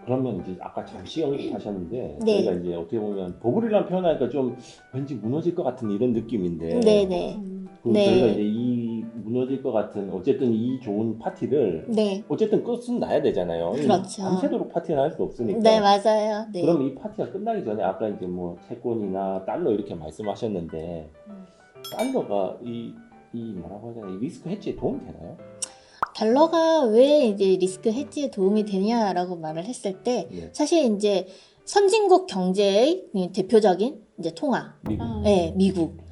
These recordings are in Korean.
그러면 이제 아까 잠시 언급하셨는데 네. 저희가 이제 어떻게 보면 버블이라는 표현하니까 좀 왠지 무너질 것 같은 이런 느낌인데 네네. 그 네. 저희가 이제 이 무너질 것 같은 어쨌든 이 좋은 파티를 네. 어쨌든 끝은 나야 되잖아요. 그렇죠. 밤새도록 파티를 할 수 없으니까. 네, 맞아요. 네. 그럼 이 파티가 끝나기 전에 아까 이제 뭐 채권이나 달러 이렇게 말씀하셨는데 달러가 이 뭐라고 하잖아요. 이 리스크 해지에 도움이 되나요? 달러가 왜 이제 리스크 해지에 도움이 되냐라고 말을 했을 때 네. 사실 이제 선진국 경제의 대표적인 이제 통화, 미국. 네,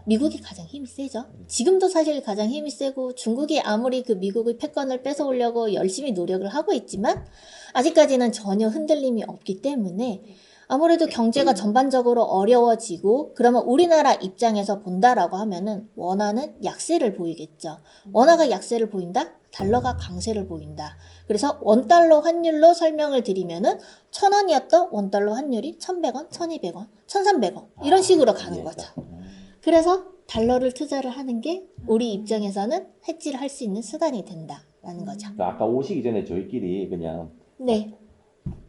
미국이 가장 힘이 세죠. 지금도 사실 가장 힘이 세고 중국이 아무리 그 미국의 패권을 뺏어오려고 열심히 노력을 하고 있지만 아직까지는 전혀 흔들림이 없기 때문에 아무래도 경제가 전반적으로 어려워지고 그러면 우리나라 입장에서 본다라고 하면은 원화는 약세를 보이겠죠. 원화가 약세를 보인다? 달러가 강세를 보인다. 그래서 원달러 환율로 설명을 드리면은 1,000원이었던 원달러 환율이 1,100원, 1,200원, 1,300원 이런 식으로 가는 거죠. 그래서 달러를 투자를 하는 게 우리 입장에서는 해지를 할 수 있는 수단이 된다라는 거죠. 그러니까 아까 오시기 전에 저희끼리 그냥 네.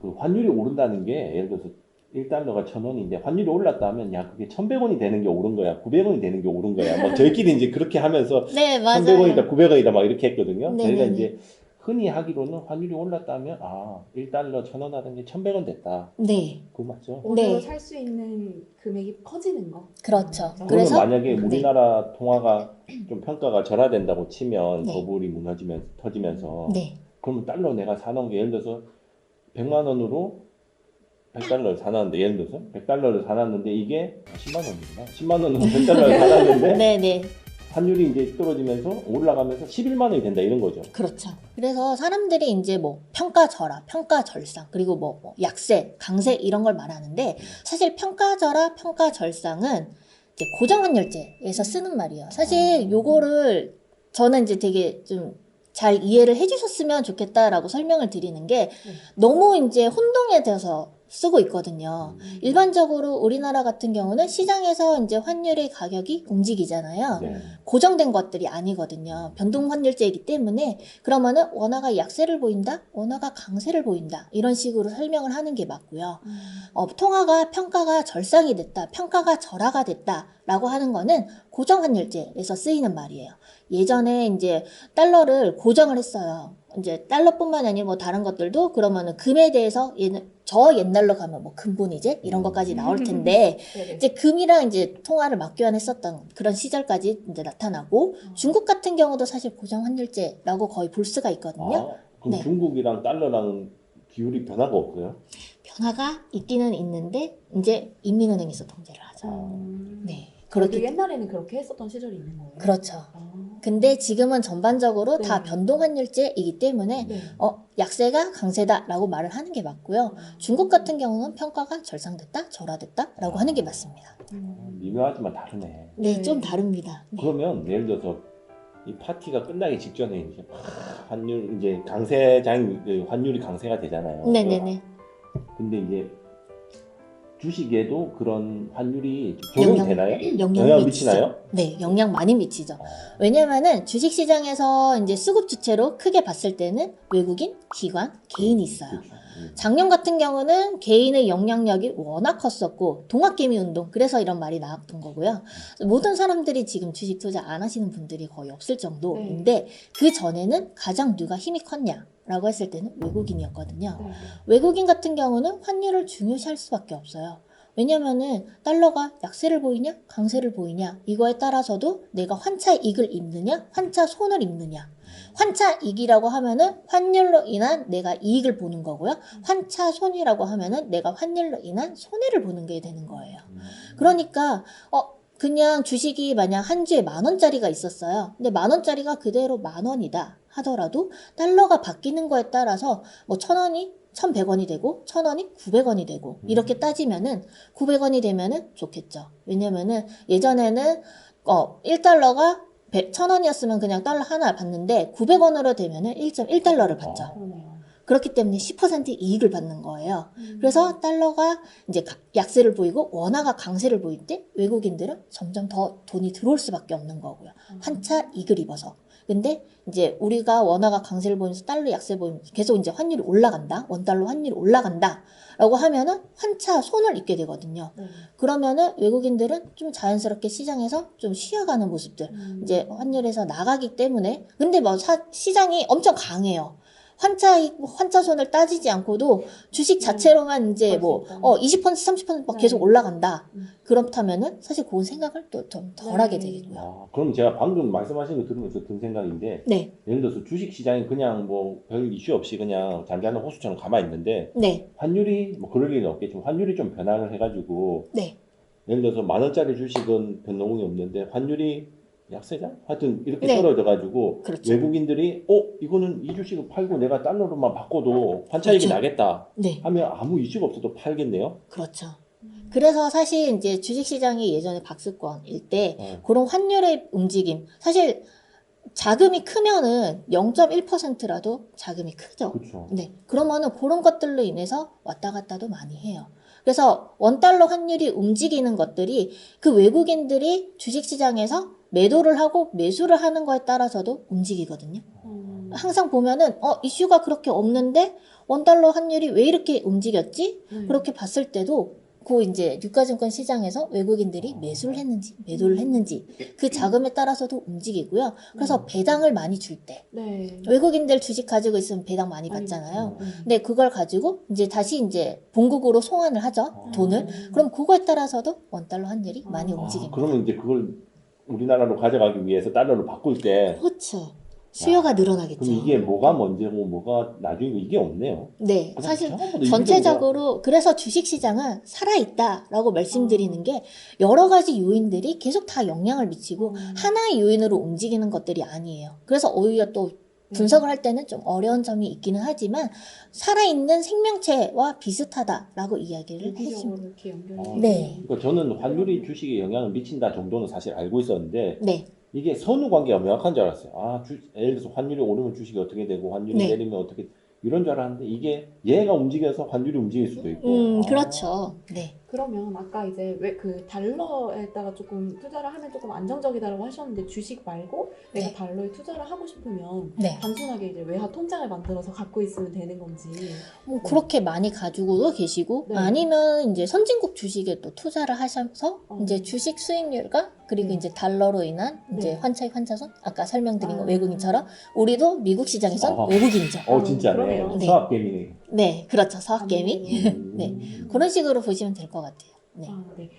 그 환율이 오른다는 게 예를 들어서 1달러가 1,000원인데 환율이 올랐다 하면 야 그게 1,100원이 되는 게 오른 거야 900원이 되는 게 오른 거야 뭐 저희끼리 이제 그렇게 하면서 네, 맞아요. 1,100원이다 900원이다 막 이렇게 했거든요. 네네네. 저희가 이제 흔히 하기로는 환율이 올랐다 하면 아 1달러 1,000원 하던 게 1,100원 됐다. 네. 그거 맞죠? 원으로 네. 살 수 있는 금액이 커지는 거. 그렇죠. 그러면 그래서 만약에 네. 우리나라 통화가 좀 평가가 절하된다고 치면 네. 버블이 무너지면서 터지면서 네. 그러면 달러 내가 사놓은 게 예를 들어서 100만 원으로 100달러를 사놨는데 예를 들어서 100달러를 사놨는데 이게 10만 원이구나. 10만 원으로 100달러를 사놨는데 네, 네. 환율이 이제 떨어지면서 올라가면서 11만 원이 된다 이런 거죠. 그렇죠. 그래서 사람들이 이제 뭐 평가절하, 평가절상, 그리고 뭐 약세, 강세 이런 걸 말하는데 사실 평가절하, 평가절상은 이제 고정환율제에서 쓰는 말이에요. 사실 요거를 저는 이제 되게 좀 잘 이해를 해주셨으면 좋겠다라고 설명을 드리는 게 너무 이제 혼동에 돼서 쓰고 있거든요. 일반적으로 우리나라 같은 경우는 시장에서 이제 환율의 가격이 움직이잖아요. 네. 고정된 것들이 아니거든요. 변동 환율제이기 때문에 그러면은 원화가 약세를 보인다, 원화가 강세를 보인다 이런 식으로 설명을 하는 게 맞고요. 통화가 평가가 절상이 됐다, 평가가 절하가 됐다라고 하는 거는 고정 환율제에서 쓰이는 말이에요. 예전에 이제 달러를 고정을 했어요. 이제 달러뿐만 아니라 뭐 다른 것들도 그러면은 금에 대해서 저 옛날로 가면 뭐 금본위제 이런 것까지 나올 텐데 네네. 이제 금이랑 이제 통화를 맞교환했었던 그런 시절까지 이제 나타나고 중국 같은 경우도 사실 고정 환율제라고 거의 볼 수가 있거든요. 아, 그럼 네. 중국이랑 달러랑 비율이 변화가 없어요? 변화가 있기는 있는데 이제 인민은행에서 통제를 하죠. 네. 그렇게 그렇기 옛날에는 그렇게 했었던 시절이 있는 거예요. 그렇죠. 아. 근데 지금은 전반적으로 네. 다 변동환율제이기 때문에 네. 약세가 강세다라고 말을 하는 게 맞고요. 중국 같은 경우는 평가가 절상됐다, 절하됐다라고 하는 게 맞습니다. 미묘하지만 다르네. 네, 네. 좀 다릅니다. 네. 그러면 예를 들어서 이 파티가 끝나기 직전에 이제 막 환율 이제 강세장 환율이 강세가 되잖아요. 네네네. 근데 이제 주식에도 그런 환율이 적용되나요? 영향을 미치나요? 네, 영향 많이 미치죠. 아, 왜냐면은 주식시장에서 이제 수급 주체로 크게 봤을 때는 외국인, 기관, 개인이 있어요. 그렇죠. 작년 같은 경우는 개인의 영향력이 워낙 컸었고 동학개미 운동 그래서 이런 말이 나왔던 거고요. 모든 사람들이 지금 주식 투자 안 하시는 분들이 거의 없을 정도인데 그 전에는 가장 누가 힘이 컸냐라고 했을 때는 외국인이었거든요. 네. 외국인 같은 경우는 환율을 중요시할 수밖에 없어요. 왜냐면은 달러가 약세를 보이냐 강세를 보이냐 이거에 따라서도 내가 환차익을 입느냐 환차손을 입느냐 환차익이라고 하면은 환율로 인한 내가 이익을 보는 거고요. 환차손이라고 하면은 내가 환율로 인한 손해를 보는 게 되는 거예요. 그러니까 그냥 주식이 만약 한 주에 10,000원짜리가 있었어요. 근데 10,000원짜리가 그대로 10,000원이다 하더라도 달러가 바뀌는 거에 따라서 뭐 1,000원이 1,100원이 되고 1,000원이 900원이 되고 이렇게 따지면은 900원이 되면은 좋겠죠. 왜냐면은 예전에는 1달러가 1,000원이었으면 그냥 달러 하나 받는데 900원으로 되면은 1.1달러를 받죠. 그러네요. 그렇기 때문에 10% 이익을 받는 거예요. 그래서 달러가 이제 약세를 보이고 원화가 강세를 보일 때 외국인들은 점점 더 돈이 들어올 수밖에 없는 거고요. 환차 이익을 입어서. 근데 이제 우리가 원화가 강세를 보이면서 달러 약세 보이면서 계속 이제 환율이 올라간다. 원달러 환율이 올라간다. 라고 하면은 환차 손을 잇게 되거든요. 네. 그러면은 외국인들은 좀 자연스럽게 시장에서 좀 쉬어가는 모습들. 이제 환율에서 나가기 때문에. 근데 뭐 시장이 엄청 강해요. 환차손을 따지지 않고도 주식 자체로만 이제 뭐, 20%, 30% 막 계속 네. 올라간다. 음. 그렇다면은 사실 그런 생각을 또 좀 덜 하게 네. 되겠고요. 아, 그럼 제가 방금 말씀하신 거 들으면서 든 생각인데, 네, 예를 들어서 주식 시장이 그냥 뭐 별 이슈 없이 그냥 잔잔한 호수처럼 가만히 있는데, 네, 환율이 뭐 그럴 일은 없겠지만 환율이 좀 변화를 해가지고, 네. 예를 들어서 10,000원짜리 주식은 변동이 없는데 환율이 약세자? 하여튼 이렇게 네. 떨어져가지고 그렇죠. 외국인들이 이거는 이 주식을 팔고 내가 달러로만 바꿔도 환차익이 그렇죠. 나겠다 네, 하면 아무 이슈가 없어도 팔겠네요. 그렇죠. 그래서 사실 이제 주식시장이 예전에 박스권일 때 그런 환율의 움직임, 사실 자금이 크면은 0.1%라도 자금이 크죠. 그렇죠. 네. 그러면은 그런 것들로 인해서 왔다 갔다도 많이 해요. 그래서 원달러 환율이 움직이는 것들이 그 외국인들이 주식시장에서 매도를 하고 매수를 하는 거에 따라서도 움직이거든요. 항상 보면은 이슈가 그렇게 없는데 원달러 환율이 왜 이렇게 움직였지? 네. 그렇게 봤을 때도 그 이제 유가증권 시장에서 외국인들이 매수를 했는지 매도를 했는지 그 자금에 따라서도 움직이고요. 그래서 배당을 많이 줄 때 네. 외국인들 주식 가지고 있으면 배당 많이 많이 받잖아요. 받죠. 근데 그걸 가지고 이제 다시 이제 본국으로 송환을 하죠. 돈을. 음. 그럼 그거에 따라서도 원달러 환율이 많이 아, 움직입니다. 그러면 이제 그걸 우리나라로 가져가기 위해서 달러로 바꿀 때 그렇죠. 수요가 야, 늘어나겠죠. 그럼 이게 뭐가 먼저고 뭐가 나중이고 이게 없네요. 네, 그냥 사실 전부 다 전체적으로 그래서 주식시장은 살아있다라고 말씀드리는 게 여러 가지 요인들이 계속 다 영향을 미치고 하나의 요인으로 움직이는 것들이 아니에요. 그래서 오히려 또 분석을 할 때는 좀 어려운 점이 있기는 하지만 살아있는 생명체와 비슷하다라고 이야기를 유기적으로 해줍니다. 이렇게 연결이 아, 되고. 네. 그러니까 저는 환율이 주식에 영향을 미친다 정도는 사실 알고 있었는데 네, 이게 선후 관계가 명확한 줄 알았어요. 예를 들어서 환율이 오르면 주식이 어떻게 되고 환율이 네. 내리면 어떻게 이런 줄 알았는데 이게 얘가 움직여서 환율이 움직일 수도 있고. 그렇죠. 네. 그러면 아까 이제 왜 그 달러에다가 조금 투자를 하면 조금 안정적이다라고 하셨는데 주식 말고 내가 네. 달러에 투자를 하고 싶으면 네. 단순하게 이제 외화 통장을 만들어서 갖고 있으면 되는 건지. 뭐 그렇게 많이 가지고도 계시고 네. 아니면 이제 선진국 주식에 또 투자를 하셔서 이제 주식 수익률과 그리고 네. 이제 달러로 인한 이제 네. 환차익 환차손 아까 설명드린 거 아. 외국인처럼 우리도 미국 시장에선 아. 외국인이죠. 진짜네. 그러네요. 네. 서학개미네. 네, 그렇죠. 서학개미. 아무래도. 네. 그런 식으로 보시면 될 것 같아요. 네. 네.